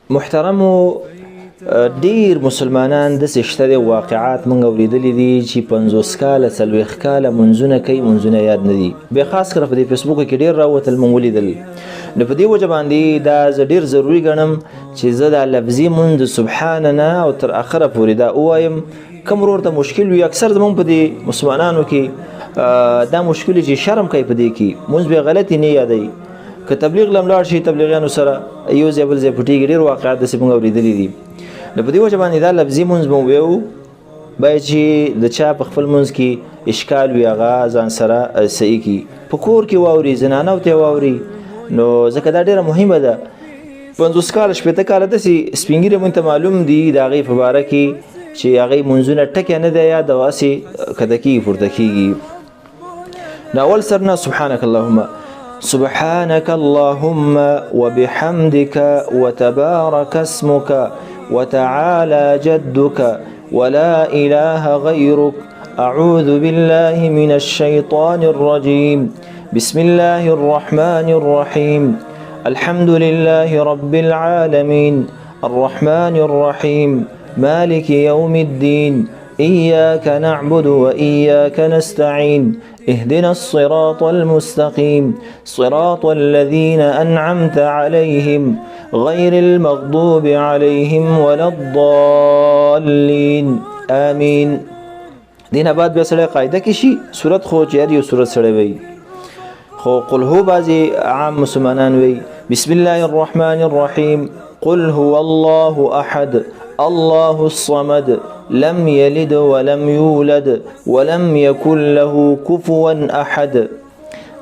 محترمو ډیر مسلمانان د سشته واقعات مونږ اوریدلې دي چې 50 کاله 40 کاله منځونه کوي منځونه یاد نه دي به خاص کر په فیسبوک کې ډیر راوتل مونږ ولیدل نو په دې وجه باندې دا ډیر ضروری ګڼم چې زه د لفظي منځ سبحاننا او تر اخره پورې دا وایم کوم ورته مشکل وي اکثر زمون په دې مسلمانانو کې دا مشکل چې شرم کوي په دې کې منځ به غلطي نه یادي که تبلیغ لملاړ شي تبلیغیانو سره یو ځبل ځې پټي ډیر واقعات د سیمه اوریدلې دي نو په دې وجه باندې دا لفظي منځ مو ویو باید چې د چا په خپل منځ کې اشکال وي هغه ځان سره صحیح کی په کور کې واوري زنانه او ته واوري نو ځکه دا ډیره مهمه ده 50 کال شپته کال د سپینګری مونته معلوم دي دا غي په باره کې چې هغه منځونه ټکه نه دی یا د واسي کده کی پورته کیږي نو اول سرنا سبحانك اللهم سبحانك اللهم وبحمدك وتبارك اسمك وتعالى جدك ولا إله غيرك أعوذ بالله من الشيطان الرجيم بسم الله الرحمن الرحيم الحمد لله رب العالمين الرحمن الرحيم مالك يوم الدين إياك نعبد وإياك نستعين اهدنا الصراط المستقيم صراط الذين أنعمت عليهم غير المغضوب عليهم ولا الضالين آمين دین بعد به سره قاعده کې شي صورت خو جاری او صورت سره وي خو قل هو بعضی عام مسلمانان وي بسم الله الرحمن الرحيم قل هو الله احد الله الصمد لم يلد ولم يولد ولم يكن له كفوا احد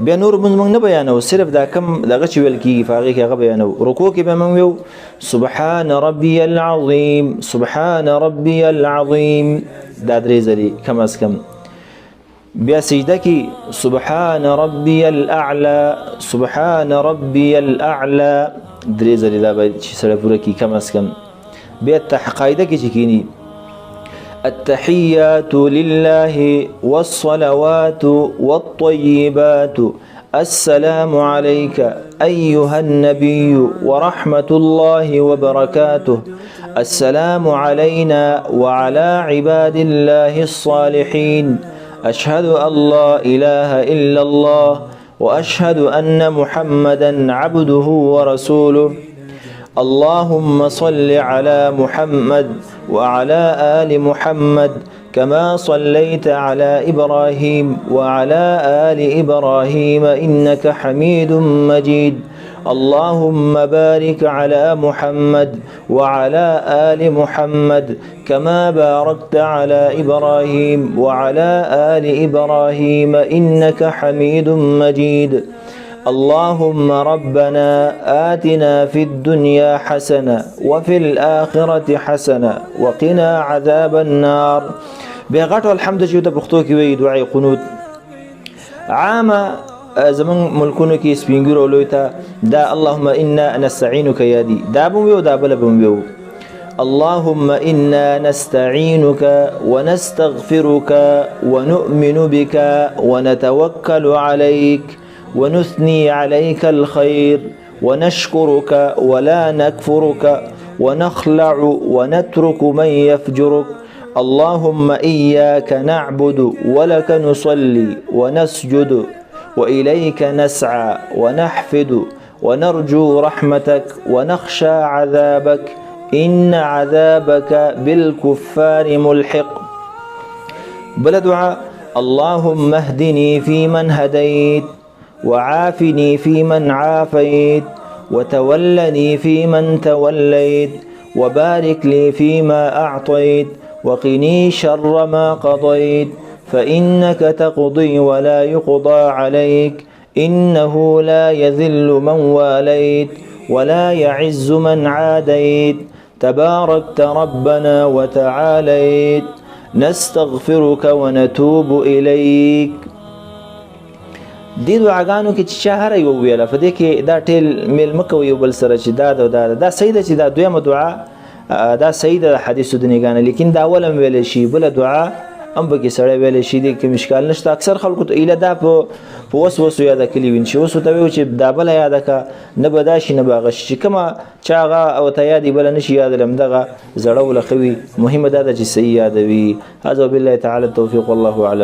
بیا نور موږ نه بیانو صرف دا کم دغه چې ویل کی فقې کې هغه بیانو رکوع کې به موږ یو سبحان ربي العظيم سبحان ربي العظيم دا درې ځلې کم از کم بیا سجده کې سبحان ربي الاعلى سبحان ربي الاعلى درې ځلې دا به چې سره پوره کی کم از کم بیا قاعده کې چې کینی التحيات لله والصلوات والطيبات السلام عليك أيها النبي ورحمة الله وبركاته السلام علينا وعلى عباد الله الصالحين أشهد أن لا إله إلا الله وأشهد أن محمدا عبده ورسوله اللهم صل على محمد وعلى آل محمد كما صليت على إبراهيم وعلى آل إبراهيم إنك حميد مجيد اللهم بارك على محمد وعلى آل محمد كما باركت على إبراهيم وعلى آل إبراهيم إنك حميد مجيد اللهم ربنا آتنا في الدنيا حسنة وفي الآخرة حسنة وقنا عذاب النار بغټ الحمد چې د پښتو کې وی دعای قنوت عامه زمون ملکونو کې سپینګرو لوي ته دا اللهم انا نستعينك يا دي دا بم یو دا بل بم یو اللهم انا نستعينك ونستغفرك ونؤمن بك ونتوكل عليك ونثني عليك الخير ونشكرك ولا نكفرك ونخلع ونترك من يفجرك اللهم إياك نعبد ولك نصلي ونسجد وإليك نسعى ونحفد ونرجو رحمتك ونخشى عذابك إن عذابك بالكفار ملحق بل دعاء اللهم اهدني فيمن هديت وعافني فيمن عافيت وتولني فيمن توليت وبارك لي فيما أعطيت وقني شر ما قضيت فإنك تقضي ولا يقضى عليك إنه لا يذل من واليت ولا يعز من عاديت تباركت ربنا وتعاليت نستغفرك ونتوب إليك دې دعاګانو کې چې هر یو ویله په دې کې دا ټیل میل مکو یو بل سره چې دا سیده چې دا دویمه دعا دا سیده حدیث د نګانه لیکن دا اولم ویل شي بل دعا هم پکې سړی ویلی شي دې کې مشکال نشته. اکثر خلکو ته ایله دا په وسوسو یاده کلي وي چې اوس ورته ویو چې دا بله یاده که نه به دا شي نه به هغه شي چې کومه چې هغه او ته یادې بله نه شي یادلی همدغه زړه ولخه وي. مهمه دا ده چې صحیح یادوي. هذا وبالله تعالی التوفیق والله اعلم.